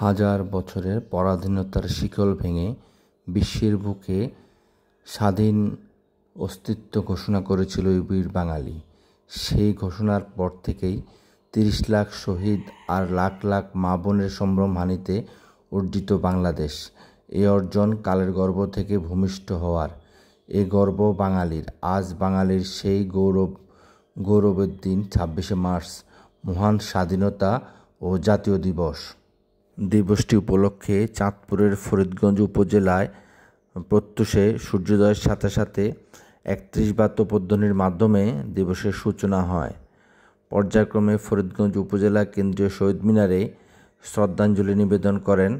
হাজার বছরের পরাধীনতার শিকল ভেঙে বিশ্বের বুকে স্বাধীন অস্তিত্ব ঘোষণা করেছিল এই বীর বাঙালি। সেই ঘোষণার পর থেকেই ৩০ লাখ শহীদ আর লাখ লাখ মা বোনের সম্ভ্রমহানিতে অর্জিত বাংলাদেশ। এ অর্জন কালের গর্ভ থেকে ভূমিষ্ঠ হওয়ার, এ গর্ব বাঙালির। আজ বাঙালির সেই গৌরবের দিন ২৬শে মার্চ, মহান স্বাধীনতা ও জাতীয় দিবস। দিবসটি উপলক্ষে চাঁদপুরের ফরিদগঞ্জ উপজেলায় প্রত্যুষে সূর্যোদয়ের সাথে সাথে ৩১ বার তোপধ্বনির মাধ্যমে দিবসের সূচনা হয়। পর্যায়ক্রমে ফরিদগঞ্জ উপজেলা কেন্দ্রীয় শহীদ মিনারে শ্রদ্ধাঞ্জলি নিবেদন করেন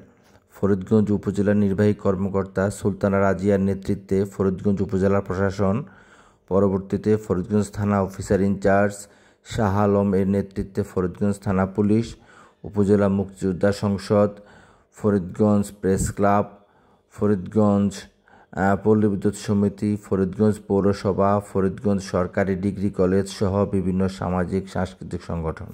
ফরিদগঞ্জ উপজেলা নির্বাহী কর্মকর্তা সুলতানা রাজিয়ার নেতৃত্বে ফরিদগঞ্জ উপজেলা প্রশাসন। পরবর্তীতে ফরিদগঞ্জ থানা অফিসার ইনচার্জ শাহ আলম এর নেতৃত্বে ফরিদগঞ্জ থানা পুলিশ, উপজেলা মুক্তিযোদ্ধা সংসদ, ফরিদগঞ্জ প্রেস ক্লাব, ফরিদগঞ্জ পল্লী বিদ্যুৎ সমিতি, ফরিদগঞ্জ পৌরসভা, ফরিদগঞ্জ সরকারি ডিগ্রি কলেজ সহ বিভিন্ন সামাজিক সাংস্কৃতিক সংগঠন।